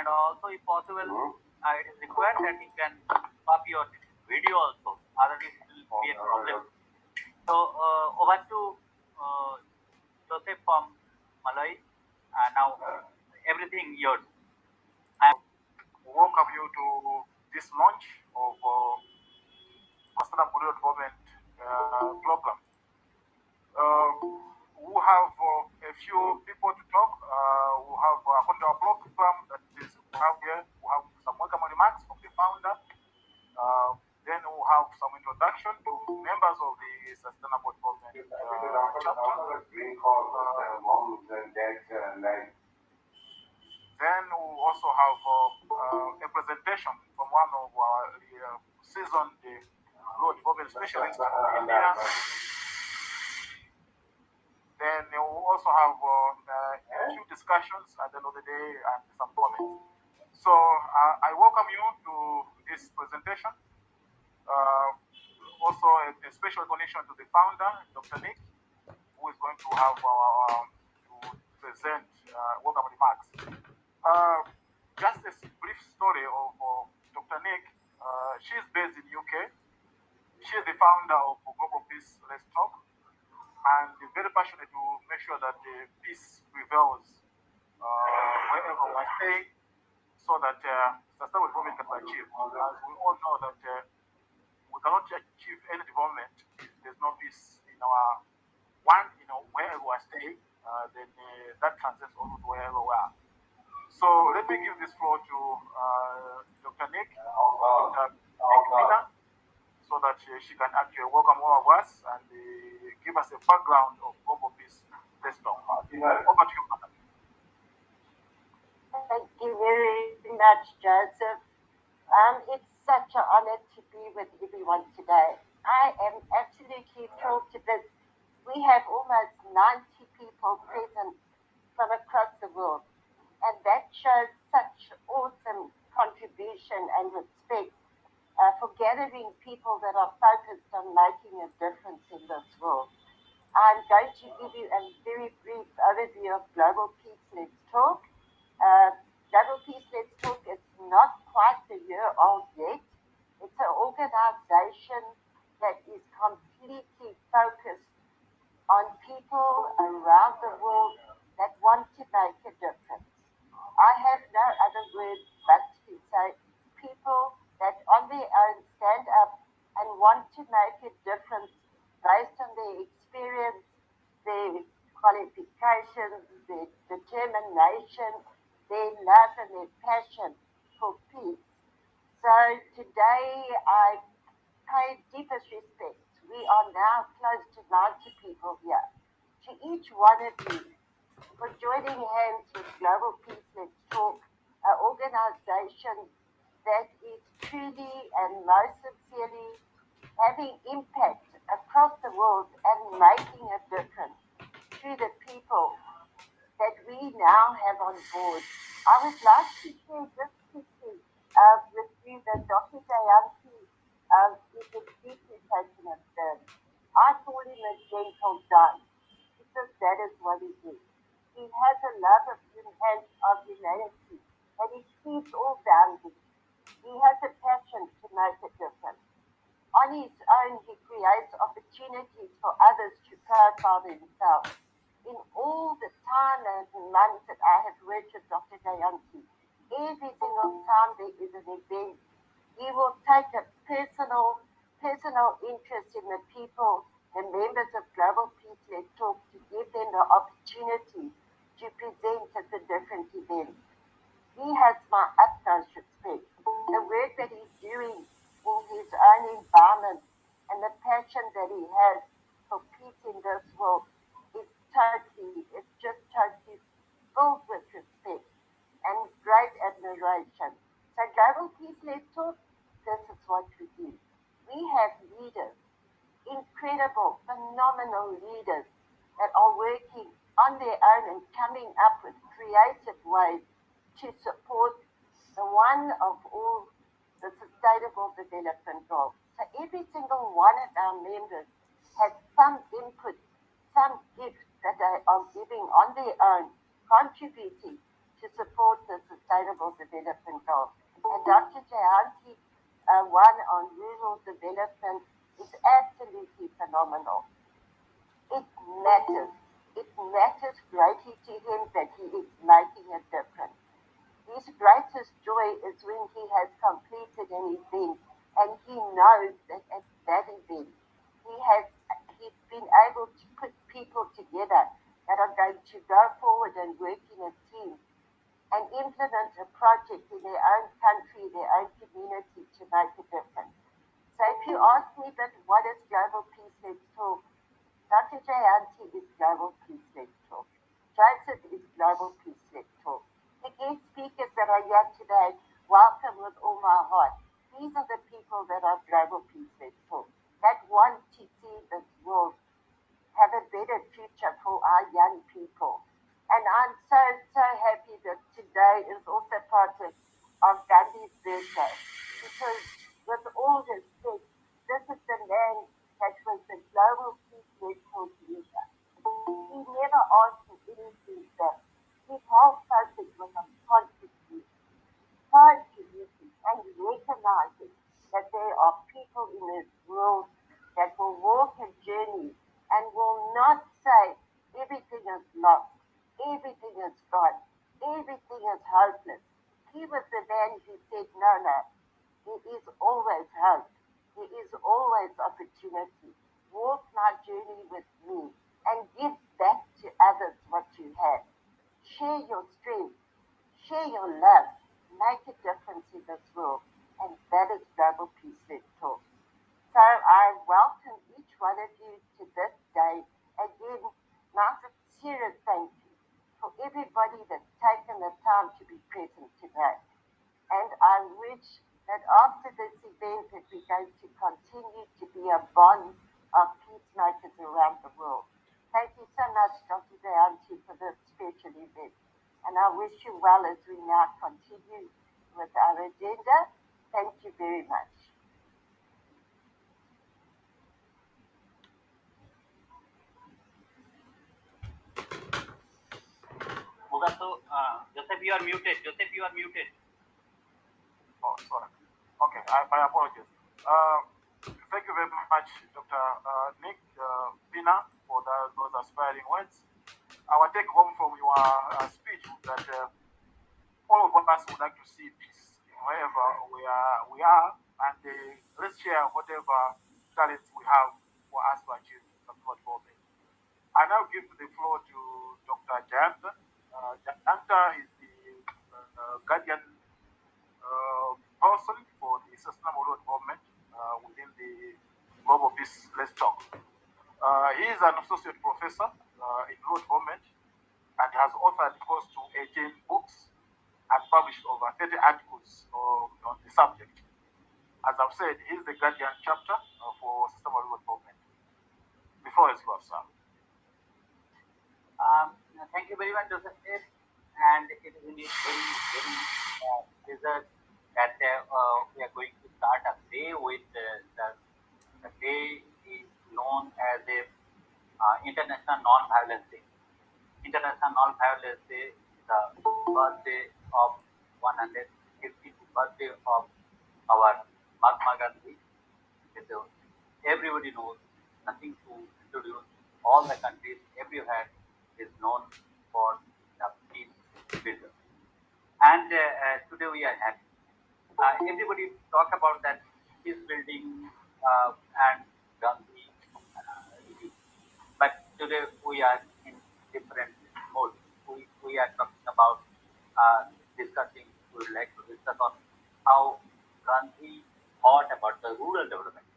and also if possible, it is required that you can copy your video also, otherwise it will be a problem. So over to uh, Joseph from Malay. Now everything yours. I welcome you to this launch of sustainable development program. We have a few people to talk. We have on our program that is we have here. We have some welcome remarks from the founder. Then we have some introduction to members of the Sustainable Development chapter. Then we also have a presentation from one of our seasoned road development specialists from India. Then we also have a few discussions at the end of the day and some comments. So I welcome you to this presentation. Also a special recognition to the founder, Dr. Nick, who is going to have to present welcome remarks. Just a brief story of Dr. Nick. She's based in UK. She's the founder of Global Peace Let's Talk, and very passionate to make sure that peace prevails wherever we stay, so that sustainable development can be achieved. As we all know that we cannot achieve any development if there's no peace in our wherever we stay. Then that transcends also to wherever we are. So let me give this floor to Dr. Nick, Miller, so that she can actually welcome all of us and give us a background of Global Peace Let's Talk. Over to you, madam. Thank you very much, Joseph. It's such an honor to be with everyone today. I am absolutely thrilled to this. We have almost 90 people present from across the world, and that shows such awesome contribution and respect for gathering people that are focused on making a difference in this world. I'm going to give you a very brief overview of Global Peace Let's Talk. Global Peace Let's Talk is not quite a year old yet. It's an organization that is completely focused on people around the world that want to make a difference. I have no other word but to say people that on their own stand up and want to make a difference based on their experience, their qualifications, their determination, their love and their passion for peace. So today I pay deepest respect. We are now close to 90 people here. To each one of you for joining hands with Global Peace Let's Talk, an organization that is truly and most sincerely having impact across the world and making a difference to the people that we now have on board. I would like to share this quickly with you that Dr. Dayanti is a deeply taken of them. I call him a gentle giant because that is what he is. He has a love of humanity and he exceeds all boundaries. He has a passion to make a difference. On his own, he creates opportunities for others to profile themselves. In all the time and months that I have worked with Dr. Dayanti, every single time there is an event, he will take a personal interest in the people, the members of Global Peace Let's Talk, to give them the opportunity to present at the different events. He has my utmost respect. The work that he's doing in his own environment and the passion that he has for peace in this world is just totally filled with respect and great admiration. So Global Peace Let's Talk, this is what we do. We have leaders, incredible, phenomenal leaders that are working on their own and coming up with creative ways to support the one of all the sustainable development goals. So every single one of our members has some input, some gift that they are giving on their own, contributing to support the Sustainable Development Goals. And Dr. Jayanti, one on rural development, is absolutely phenomenal. It matters. It matters greatly to him that he is making a difference. His greatest joy is when he has completed an event and he knows that at that event he's been able to put people together that are going to go forward and work in a team and implement a project in their own country, their own community to make a difference. So if you ask me, but what is Global Peace Let's Talk? Dr. Jayanti is Global Peace Let's Talk. Joseph is Global Peace Let's Talk. The guest speakers that are here today, welcome with all my heart. These are the people that are Global Peace Let's Talk, that want to see this world have a better future for our young people. And I'm so happy that today is also part of Gandhi's birthday, because with all respect, this is the man that was the global peace network leader. He never asked for anything back. His whole focus was on contributing and recognizing that there are people in this world that will walk a journey and will not say everything is lost, everything is gone, everything is hopeless. He was the man who said, no, there is always hope. There is always opportunity. Walk my journey with me and give back to others what you have. Share your strength. Share your love. Make a difference in this world. And that is Global Peace Let's Talk. So I welcome each one of you to this day. Again, my sincere thank you for everybody that's taken the time to be present today. And I wish that after this event that we're going to continue to be a bond of peacemakers around the world. Thank you so much, Dr. Jayanti, for this special event. And I wish you well as we now continue with our agenda. Thank you very much. Joseph, you are muted. Joseph, you are muted. Oh, sorry. Okay, my apologies. Thank you very much, Dr. Nick Pina, for those aspiring words. Our take home from your speech is that all of us would like to see peace wherever we are, and let's share whatever talents we have for us to achieve some sort of goal. I now give the floor to Dr. Jayanta. Jayanta is the Guardian person for the sustainable development within the Global Peace Let's Talk. He is an associate professor in rural development and has authored close to 18 books and published over 30 articles on the subject. As I've said, he is the Gandhian chapter for sustainable rural development. The floor is yours, sir. Thank you very much, Joseph. And it is indeed very pleasure that we are going to start a day with the day is known as a International Non-Violence Day. International Non-Violence Day is the birthday of 150th birthday of our Mahatma Gandhi. So everybody knows, nothing to introduce. All the countries everywhere is known for the peace builder. And today we are happy. Everybody talk about that peace building and Gandhi, but today we are in different mode. We are talking about discussing. We would like to discuss on how Gandhi thought about the rural development.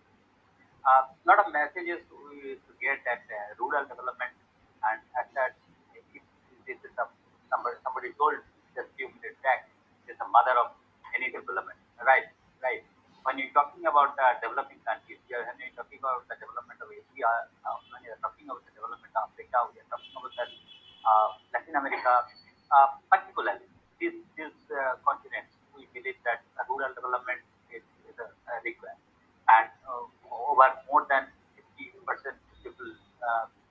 A lot of messages we used to get that rural development, and as such, if this is somebody told just few minutes back, is the mother of any development. Right. When you're talking about developing countries, when you're talking about the development of Asia, when you're talking about the development of Africa, we are talking about the, Latin America, particularly these continents, we believe that rural development is required. And over more than 50% people,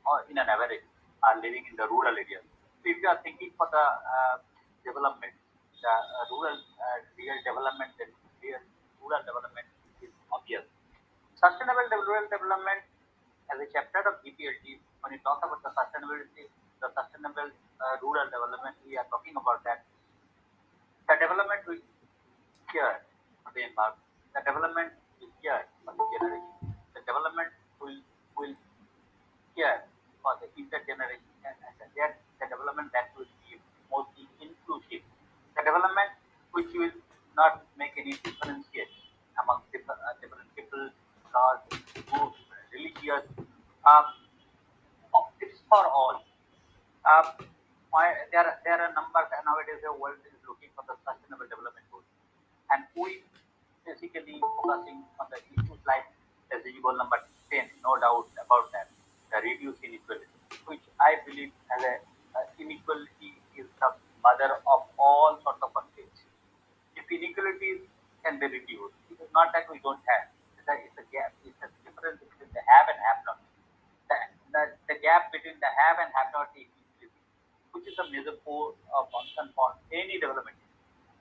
or in an average, are living in the rural areas. So if you are thinking for the development real development and real rural development is obvious. Sustainable rural development as a chapter of GPLT, when you talk about the sustainability, the sustainable rural development, we are talking about that. The development will care for the environment. The development will care for the generation. The development will care for the intergeneration and the development that will be mostly inclusive. The development which will not make any differentiate among different people, class, groups, religious. Um, it's for all. Uh, there are numbers nowadays. The world is looking for the sustainable development goals, and we basically focusing on the issues like SDG goal number 10. No doubt about that. The reduce inequality, which I believe as a inequality is the mother of all sorts of conflicts. If inequalities can be reduced, it is not that we don't have. It's a gap. It's a difference between the have and have not. The gap between the have and have not is increasing, which is a major core of concern for any development.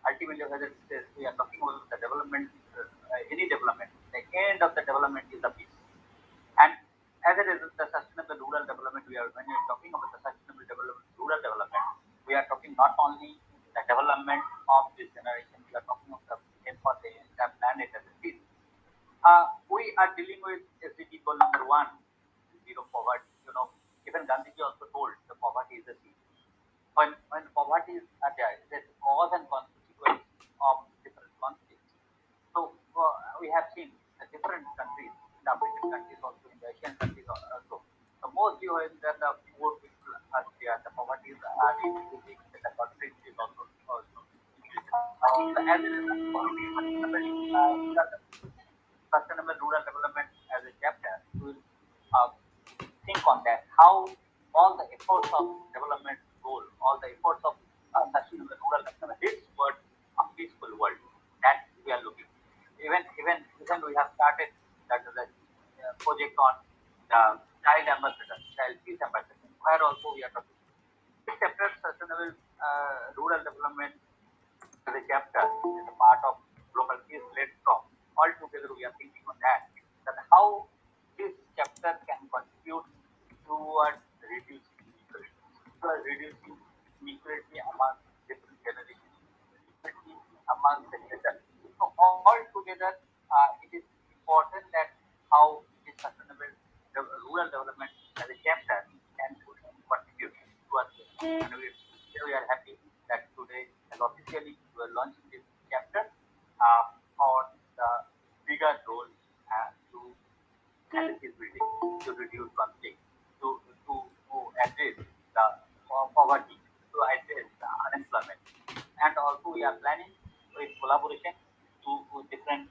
Ultimately, whether we are talking about the development, any development, the end of the development is the peace. And as it is the sustainable rural development, we are when we are talking about the sustainable development, rural development, we are talking not only the development of this generation, we are talking of the end for the entire planet as a peace. We are dealing with SDG goal number one, zero poverty. Even Gandhiji also told the poverty is the seed. When poverty is there, there's cause and consequence of different conflicts. So we have seen the different countries, in the African countries also, in the Asian countries also. So mostly when the poor people are there, the poverty is increasing, the conflict is also increasing. So as it is, sustainable rural development as a chapter, we will uh, think on that, how all the efforts of development goal, all the efforts of sustainable rural development leads towards a peaceful world that we are looking. Even we have started that the project on the child ambassador, child peace ambassador, where also we are talking. This chapter, sustainable rural development as a chapter is a part of global peace led from. All together we are thinking on that how this chapter can contribute towards reducing inequality, towards reducing inequality among different generations, inequality among the gender. So all together, it is important that how this sustainable rural development as a chapter can contribute towards this. And we are happy that today, and officially, we are launching this chapter on the bigger role to capacity building, to reduce conflict, to address the poverty, to address the unemployment. And also, we are planning with collaboration to different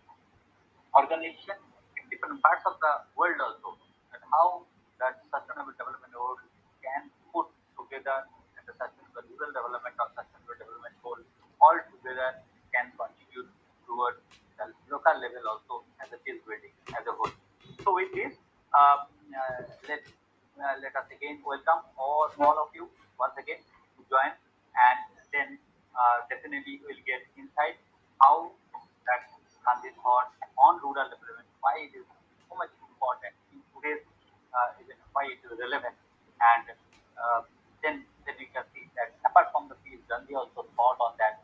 organizations in different parts of the world also, and how that sustainable development goal can put together and the sustainable rural development or sustainable development goal all together can contribute towards the local level also as a peace building as a whole. So with this, let us again welcome all of you once again to join, and then definitely we'll get insight how that Gandhi thought on rural development, why it is so much important in today's even why it is relevant, and then we can see that apart from the piece, Gandhi also thought on that.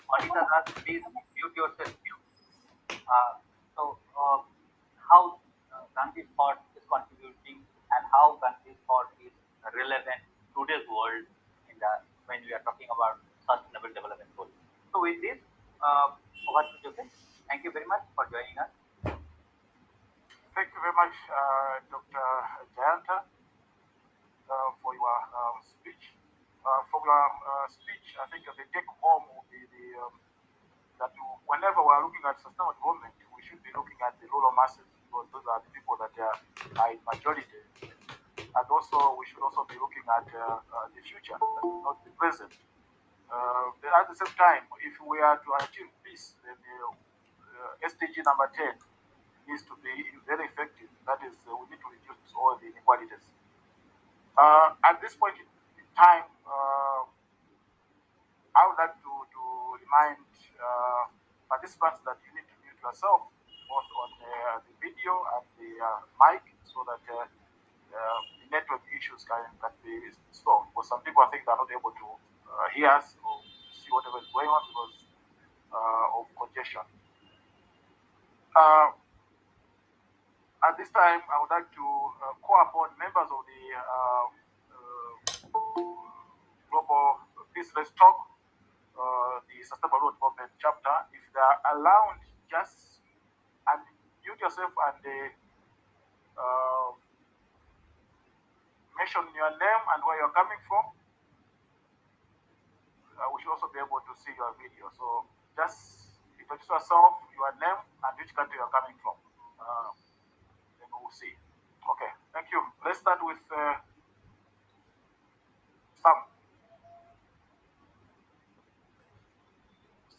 Monica, please mute yourself. So, how Gandhi's thought is contributing and how Gandhi's thought is relevant to today's world in the when we are talking about sustainable development goals. So, with this, over to Joseph. Thank you very much for joining us. Thank you very much, Dr. Jayanta, for your speech. From your speech, I think the take home will be that whenever we are looking at sustainable development, we should be looking at the rural masses because those are the people that are in majority. And also, we should also be looking at the future, not the present. But at the same time, if we are to achieve peace, then the SDG number 10 needs to be very effective. That is, we need to reduce all the inequalities. At this point in time, I would like to remind participants that you need to mute yourself both on the video and the mic so that the network issues can be solved. Because some people I think are not able to hear us or see whatever is going on because of congestion. At this time, I would like to call upon members of the Global Peace Let's Talk, the Sustainable Development chapter. If they are allowed, just unmute yourself and mention your name and where you're coming from. We should also be able to see your video. So just introduce yourself, your name, and which country you're coming from. Then we'll see. Okay, thank you. Let's start with Sam.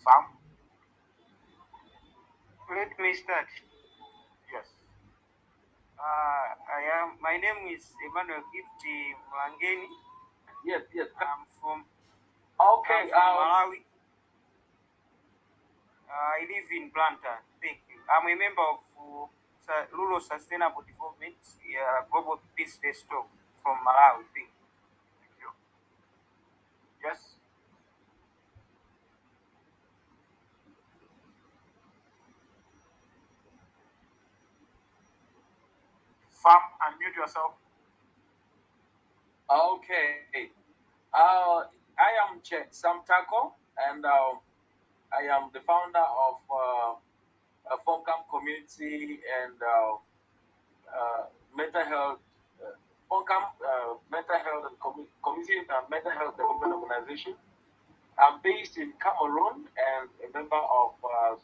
Sam? Let me start. Yes. My name is Emmanuel Gifty Mwangeni. Yes. I'm from Okay. Malawi. I live in Blantyre. Thank you. I'm a member of Rural Sustainable Development, Global Peace Let's Talk from Malawi. Thank you. Thank you. Yes. Sam, unmute yourself. Okay. I am Sam Tako, and I am the founder of Camp Community and Mental Health. Camp Mental Health and Community and Mental Health Development Organization. I'm based in Cameroon and a member of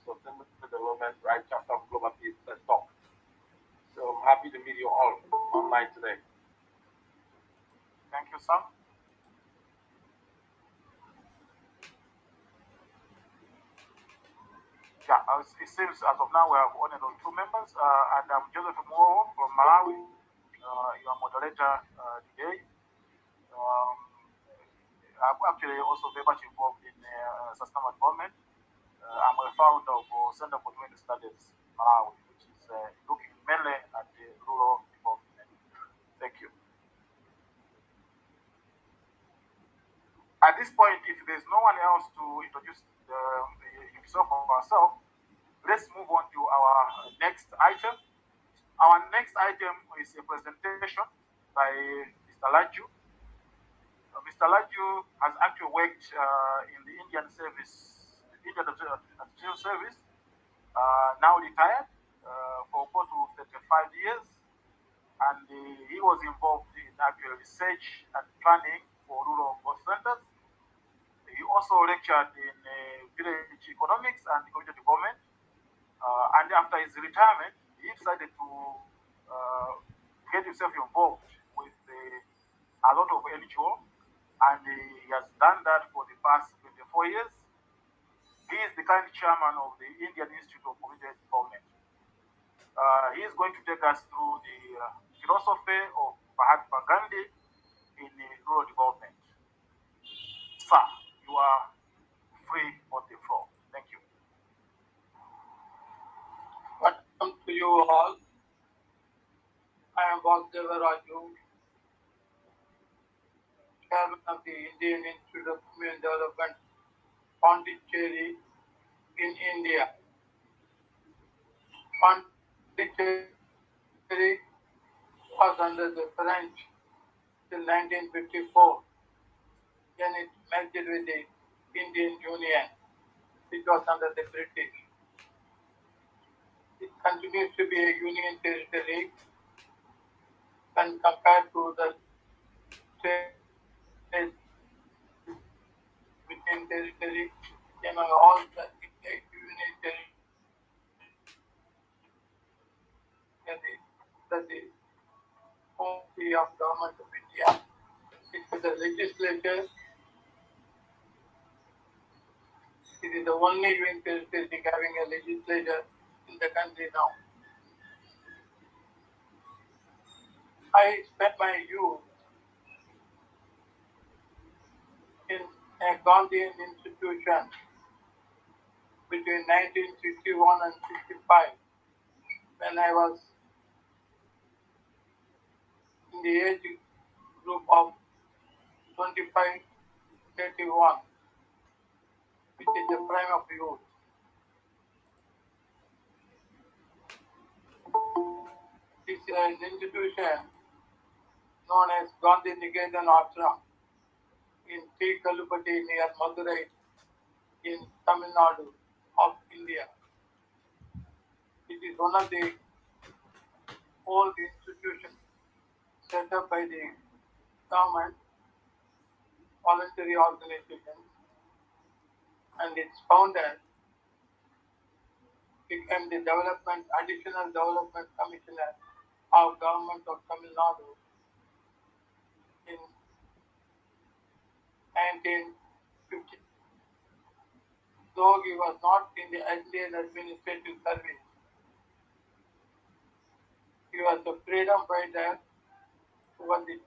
Sustainable Development Right Chapter of Global Peace Let's Talk. So I'm happy to meet you all online today. Thank you, Sam. Yeah, it seems as of now we have only those two members, and I'm Joseph Moro from Malawi, your moderator today. I'm actually also very much involved in sustainable development. I'm a founder of Center for Community Studies Malawi, which is looking mainly at the rural development. Thank you. At this point, if there's no one else to introduce himself or herself, let's move on to our next item. Our next item is a presentation by Mr. Laju. Mr. Laju has actually worked in the Indian Administrative Service, now retired, for close to 35 years, and he was involved in actual research and planning for rural growth centers. He also lectured in village economics and community development. And after his retirement, he decided to get himself involved with a lot of NGO, and he has done that for the past 24 years. He is the current chairman of the Indian Institute of Community Development. He is going to take us through the philosophy of Mahatma Gandhi in rural development. Sir, you are free on the floor. Thank you. Welcome to you all. I am Vasudeva Raju, chairman of the Indian Institute of Community Development, Pondicherry, in India. Pondicherry was under the French till 1954. Then it merged with the Indian Union, which was under the British. It continues to be a union territory when compared to the states within territory among all the union territories, the policy of government of India. It is the legislature. It is the only union territory having a legislature in the country now. I spent my youth a Gandhian institution between 1961 and 65 when I was in the age group of 25 31, which is the prime of youth. This is an institution known as Gandhi Niketan Ashram in T. Kalupati near Madurai in Tamil Nadu of India. It is one of the old institutions set up by the government, voluntary organization, and its founder became the additional development commissioner of government of Tamil Nadu in 1950. Though he was not in the Indian administrative service, he was a freedom fighter who was the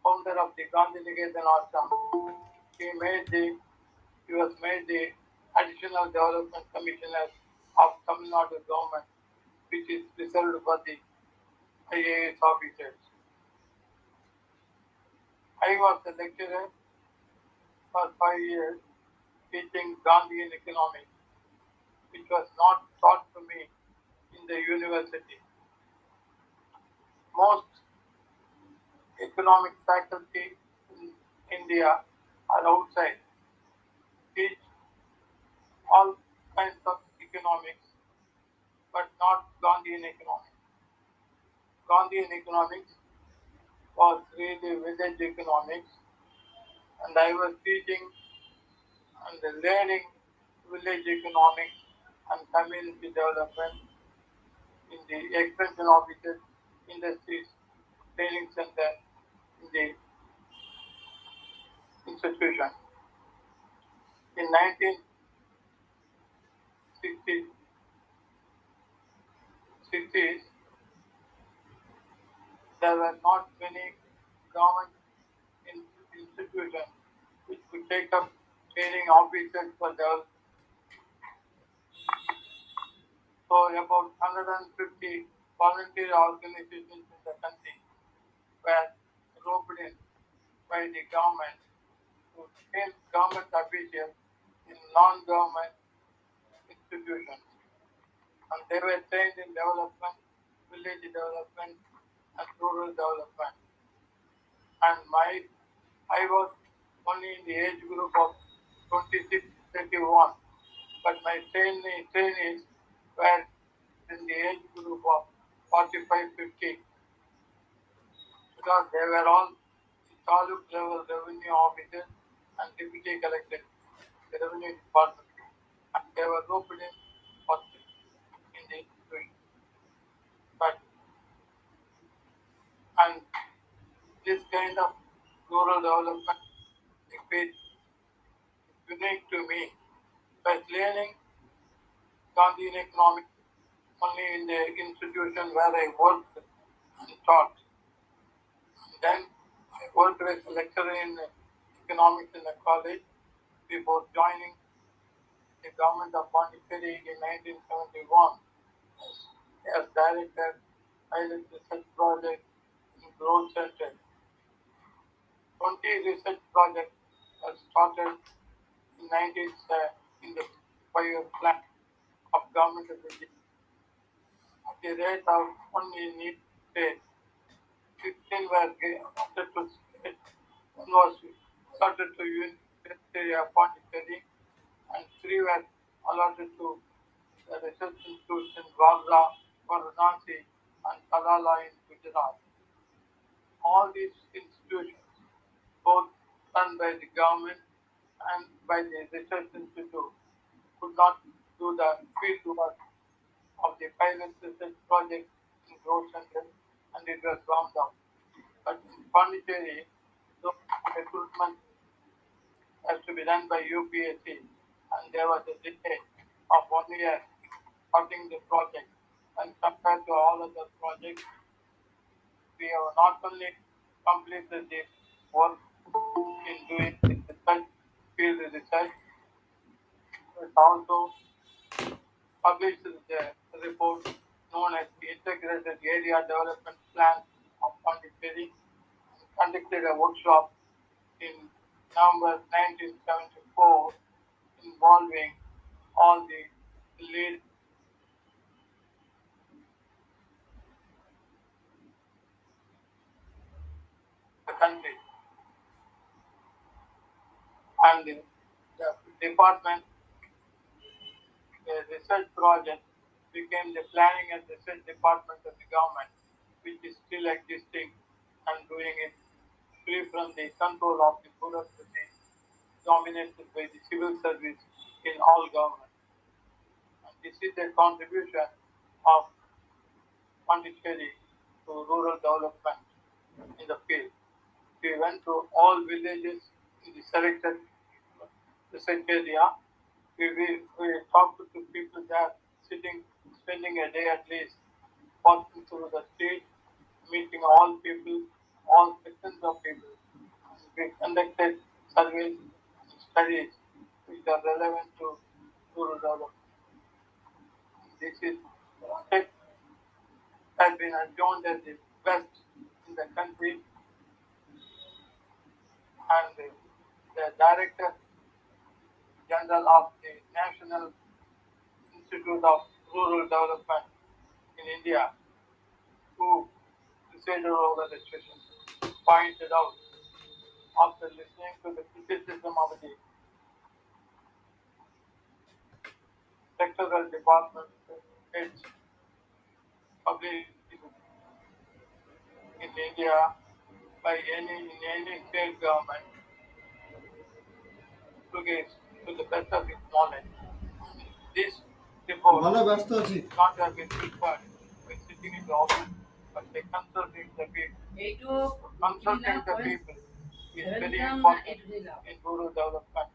founder of the Gandhi Niketan Ashram. He was made the additional development commissioner of Tamil Nadu government, which is reserved for the IAS officers. I was a lecturer for 5 years teaching Gandhian economics, which was not taught to me in the university. Most economic faculty in India are outside, teach all kinds of economics, but not Gandhian economics. Gandhian economics was really village economics, and I was teaching and learning village economics and community development in the extension offices, industries, training center in the institution. In 1960s, there were not many government institutions which could take up training officers for development. So about 150 volunteer organizations in the country were roped in by the government to train government officials in non-government institutions. And they were trained in development, village development, and rural development. And I was only in the age group of 26, 31, but my trainees were in the age group of 45, 50, because they were all taluk level revenue officers and deputy collectors, the revenue department, and they were roped in in the institution. But and this kind of rural development is unique to me. By learning Gandhian economics only in the institution where I worked and taught. And then I worked as a lecturer in economics in a college before joining the government of Pondicherry in 1971 as director pilot research project in growth center. 20 research projects were started in in the 5-year plan of government of India. At the rate of one in each state, 15 were allotted to state, one was allotted to University of Pondicherry, and 3 were allotted to the research institutes in Wardha, Varanasi, and Kerala in Gujarat. All these institutions, both run by the government and by the research institute, could not do the field work of the pilot research project in growth center, and it was wound up. But in Pondicherry, the recruitment has to be done by UPSC, and there was a delay of 1 year starting the project. And compared to all other projects, we have not only completed the work in doing the research field research. It also published the report known as the Integrated Area Development Plan of Pondicherry, and conducted a workshop in November 1974 involving all the lead the country, and the department, the research project became the planning and research department of the government, which is still existing and doing it free from the control of the bureaucracy dominated by the civil service in all government. And this is the contribution of Pondicherry to rural development in the field. We went to all villages in the selected research area. We talked to people there, spending a day at least, walking through the street, meeting all people, all sections of people. We conducted surveys and studies which are relevant to rural development. This is project has been adjourned as the best in the country, and the Director General of the National Institute of Rural Development in India, who presided over the session, pointed out, after listening to the criticism of the sectoral department heads published in India by any state government, to the best of its knowledge. This report not have been prepared by sitting in the office, but by consulting the people. Consulting the people is very important in rural development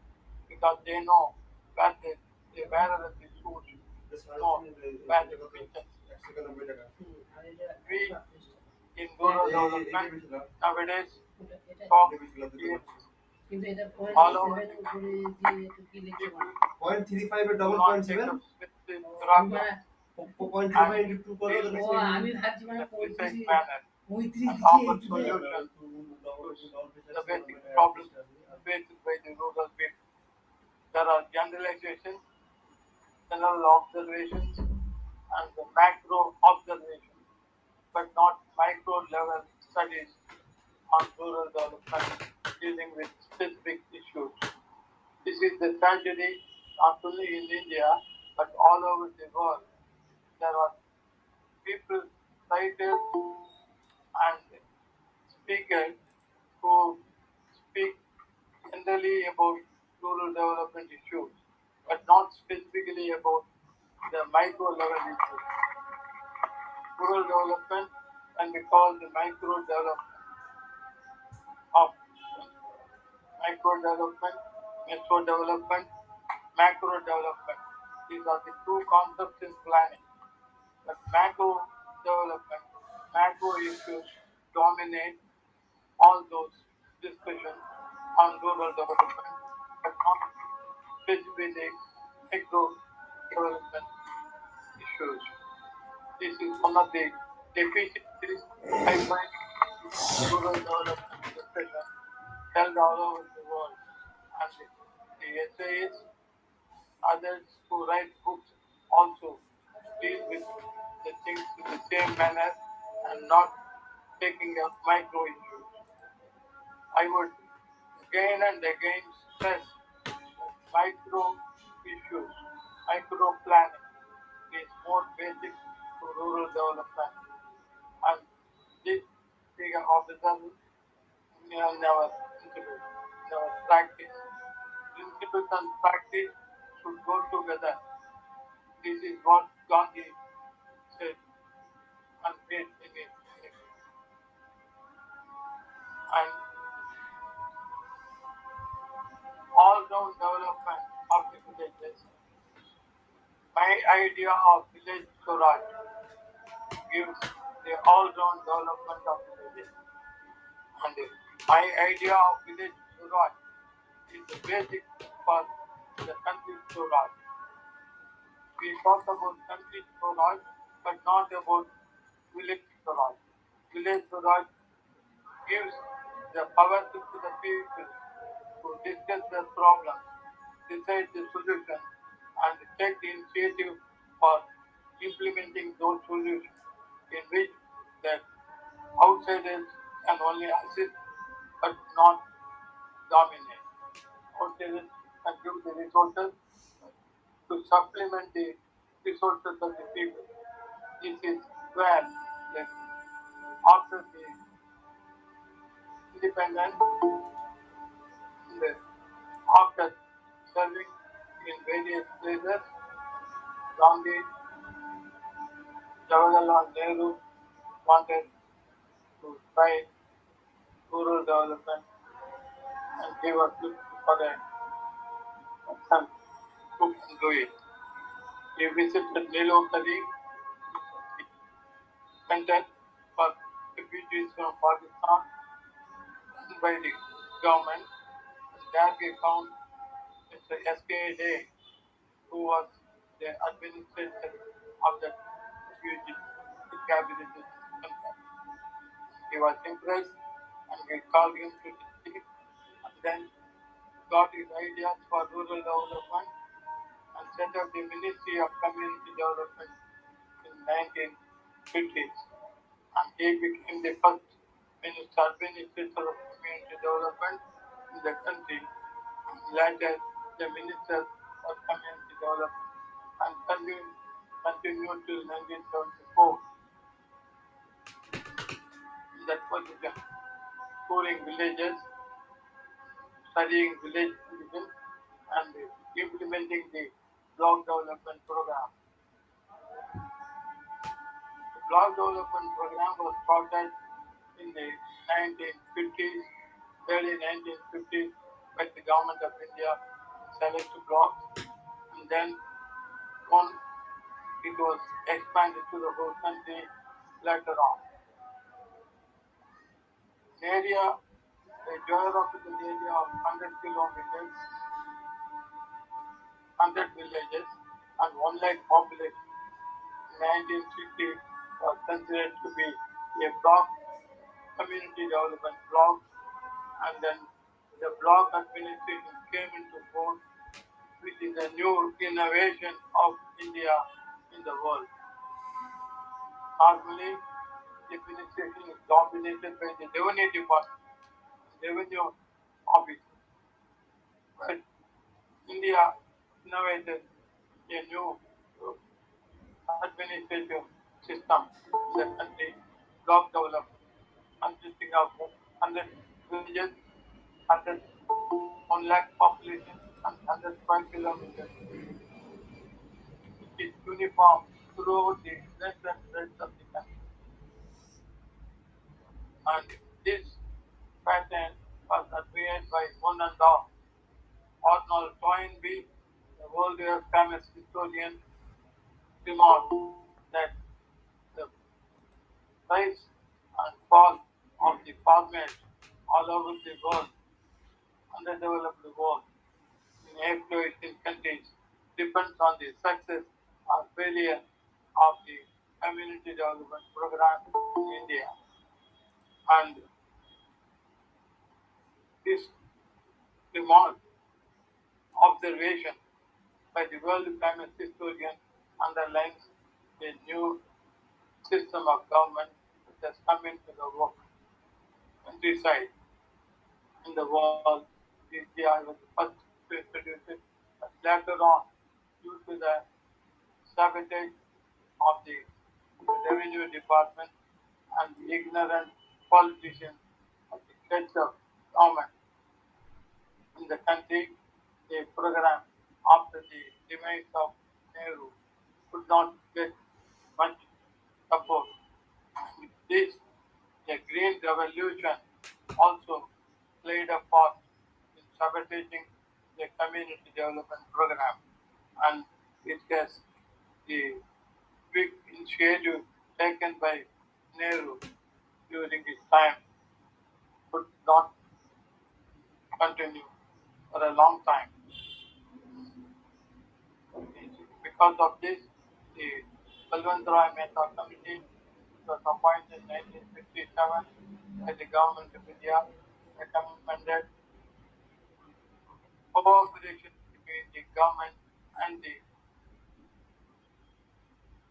because they know where are the issues, know where the pitches. We in rural development nowadays talk here all over the country. People 0.35 do double not point take seven up specific program 0.35 into 2 deal color with the it same in a precise manner and offer solutions to the basic problems faced by the rural people. There are generalizations, general observations, and the macro observations, but not micro level studies on rural development dealing with specific issues. This is the tragedy not only in India but all over the world. There are people, writers, and speakers who speak generally about rural development issues, but not specifically about the micro level issues. Rural development can be called the micro development of micro development, metro development, macro development. These are the two concepts in planning. But macro development, macro issues dominate all those discussions on rural development, but not specifically micro development issues. This is one of the deficiencies I find in rural development discussion held all over the world. And the essays, others who write books also deal with the things in the same manner and not taking up micro issues. I would again and again stress that micro issues, micro planning is more basic to rural development. And this figure officer never introduced, never practiced. Principles and practice should go together. This is what Gandhi said and did in it. And all-round development of the villages. My idea of village Swaraj gives the all-round development of the village. And my idea of village Swaraj is the basic for the country Swaraj. We talk about country Swaraj, but not about village Swaraj. Village Swaraj gives the power to the people to discuss their problems, decide the solution, and take the initiative for implementing those solutions, in which the outsiders can only assist but not dominate. Outsiders can give the resources to supplement the resources of the people. This is where, like, after the independence, the, after serving in various places, Gandhi, Jawaharlal Nehru wanted to try rural development and gave a look for a son who can do it. He visited Nilotari Center for refugees from Pakistan by the government. There we found Mr. S.K. Day, who was the administrator of the refugee rehabilitation center. He was impressed and we called him to the city and then got his ideas for rural development and set up the Ministry of Community Development in 1950s. And he became the first administrator of community development in the country. And later, the Minister of Community Development and continued till 1974 in that position, touring villages, studying village tourism, and implementing the block development program. The block development program was started in the 1950s, early 1950s, by the government of India, select blocks, and then on it was expanded to the whole country later on. An area, a geographical area of 100 kilometers, 100 villages, and 1 lakh population in 1960 was considered to be a block, community development block, and then the block administration came into force, which is a new innovation of India in the world. Normally, the administration is dominated by the revenue department, revenue office. But India innovated a new administrative system in the country, block development, consisting of 100 villages, 100, 1 lakh population, and 100 square kilometers. It is uniform throughout the length and breadth of the country. And this pattern was admired by one and all. Arnold Toynbee, the world famous historian, remarked that the rise and fall of the farmers all over the world, underdeveloped world, in exploitation countries depends on the success or failure of the community development program in India. And this remark, observation by the world famous historian underlines a new system of government which has come into the work countryside in the world. India was the first to introduce it, but later on, due to the sabotage of the revenue department and the ignorant politicians at the heads of government in the country, the program after the demise of Nehru could not get much support. With this, the Green Revolution also played a part in sabotaging the community development program, and it has the big initiative taken by Nehru during his time could not continue for a long time. Because of this, the Balwant Mehta Committee was appointed in 1967 by the government of India, recommended cooperation between the government and the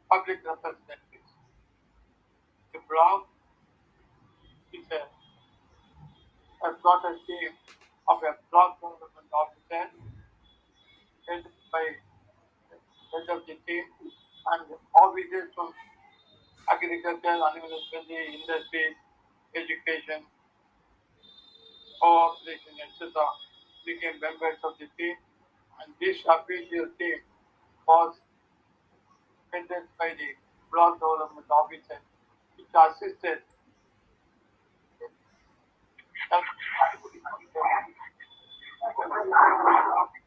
public representatives. The bloc is has got a team of a block development officer headed by the head of the team and officers from agriculture, animal husbandry, industry, education, cooperation, etc. became members of the team, and this official team was headed by the block development officer, which assisted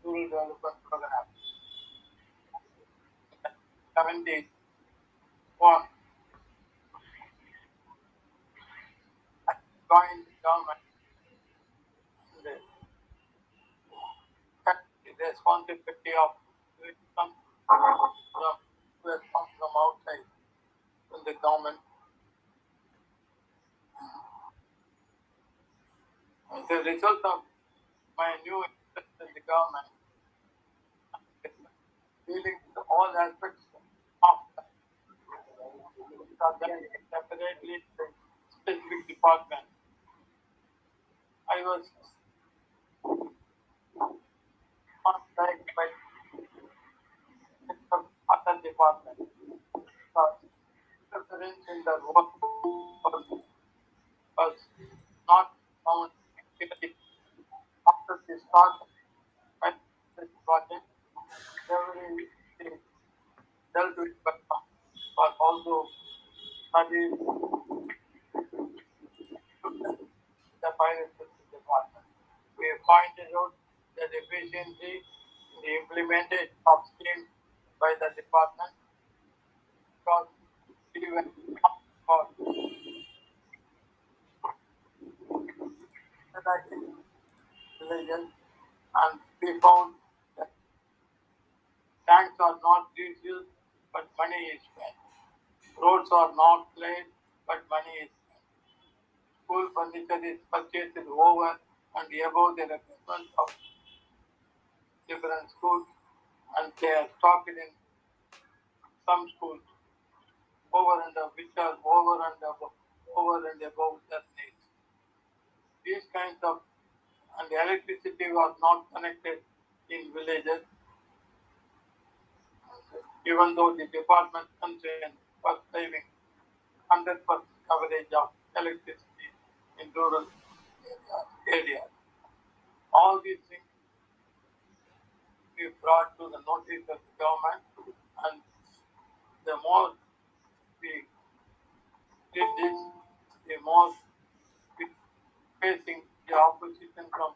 rural development program. 71, I joined the government and had the responsibility of doing some from who has come from outside from the government. As a result of my new interest in the government, dealing with all aspects of separately the specific department. I was contacted by some other department. Interference in the work was not found clearly after the start of this project. Everything dealt with but also studied the pilot system department. We pointed out the deficiency in the implementation of schemes by the department because we were not for villages and we found that tanks are not reused but money is spent. Roads are not laid but money is spent. School furniture is purchased over and above the requirements of different schools and they are stocked in some schools over and above, which are over and above their needs. These kinds of and the electricity was not connected in villages, even though the department concerned was claiming 100% coverage of electricity in rural areas. All these things we brought to the notice of the government, and the more we did this, the more we facing the opposition from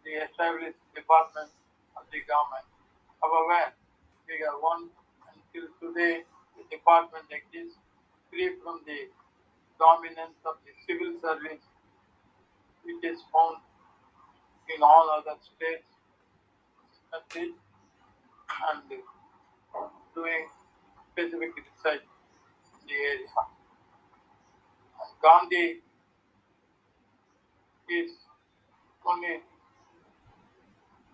the established departments of the government. However, we have won until today the department exists free from the dominance of the civil service which is found in all other states, countries, and doing specific research in the area. And Gandhi is only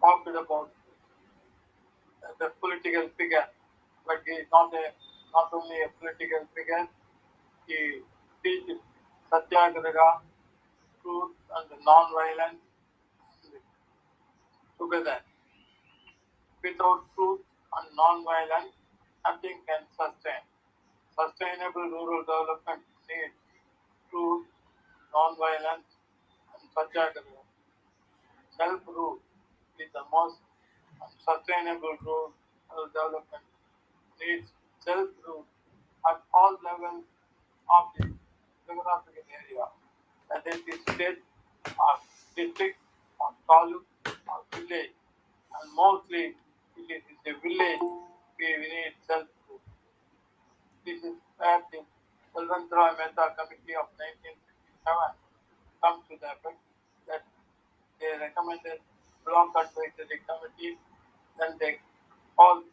talked about the political figure, but he is not only a political figure. He teaches satyagraha, truth, and non-violence together. Without truth and non-violence, nothing can sustain. Sustainable rural development needs truth, non-violence, and satyagraha. Self-rule is the most sustainable rural development needs self-rule at all levels of the geographical area, whether it is state or district or taluk or village. And mostly it is the village we need self-rule. This is where the Balwant Mehta Committee of 1957 comes to the effect that they recommended block advisory committee, then they called,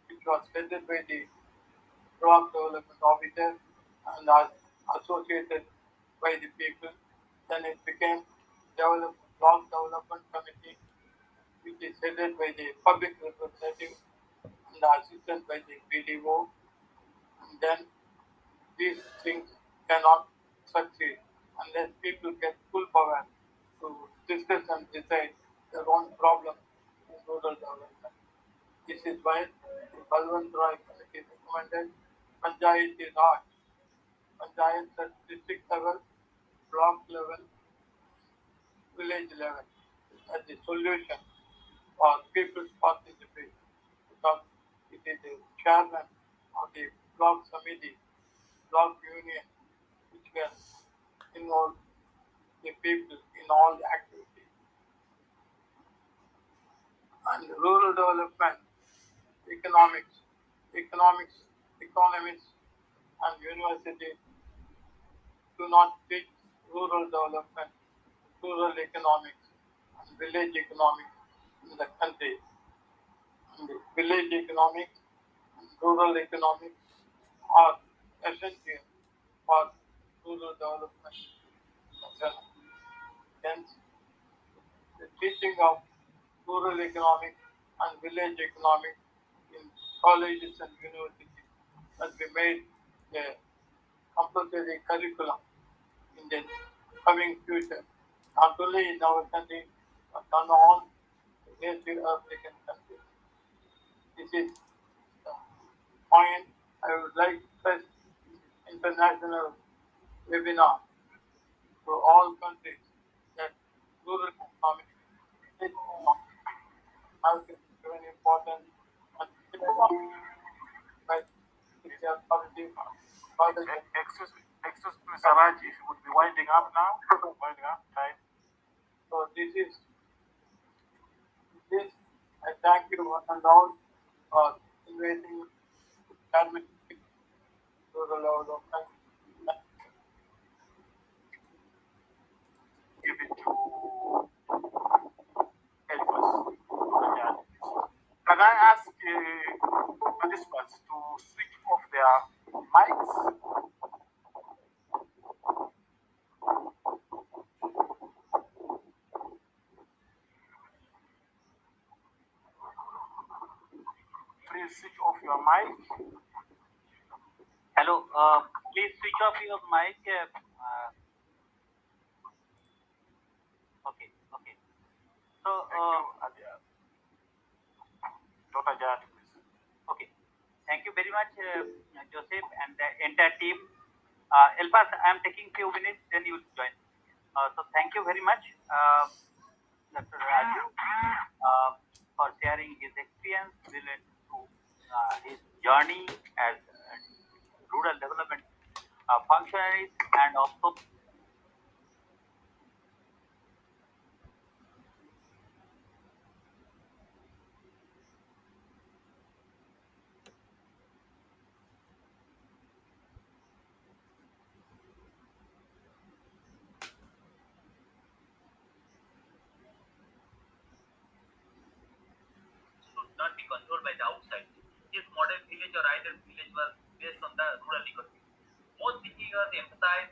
which was headed by the block development officer and was associated by the people. Then it became block development committee, which is headed by the public representative and assisted by the PDO. And then these things cannot succeed unless people get full power to discuss and decide their own problems in rural development. This is why the Balwant Roy Committee recommended Panchayati Raj, Panchayat at district level, block level, village level as the solution for people's participation, because it is the chairman of the block committee, block union, which can involve the people in all the activities. And rural development, economists and universities do not teach rural development, rural economics and village economics in the country. And the village economics and rural economics are essential for rural development. Hence, the teaching of rural economics and village economics in colleges and universities must be made a compulsory curriculum in the coming future, not only in our country, but on all native African countries. This is the point I would like to stress international webinar to all countries that rural economics is very important and but it's a positive for the Excuse me, Saraji, if you would be winding up now. Winding up time. so this. I thank you one and all for inviting me to the Lord of Time. Give it to Elvis. Can I ask participants to switch off their mics? Please switch off your mic. Hello, please switch off your mic. Okay. So, Thank you, Dr. Jayat, please. okay. Thank you very much, Joseph and the entire team. Elfas, I am taking few minutes, then you will join. So thank you very much, Dr. Raju, for sharing his experience related to his journey as rural development functionaries and also should not be controlled by the outside. His model village or ideal village was based on the rural economy. Most speakers emphasize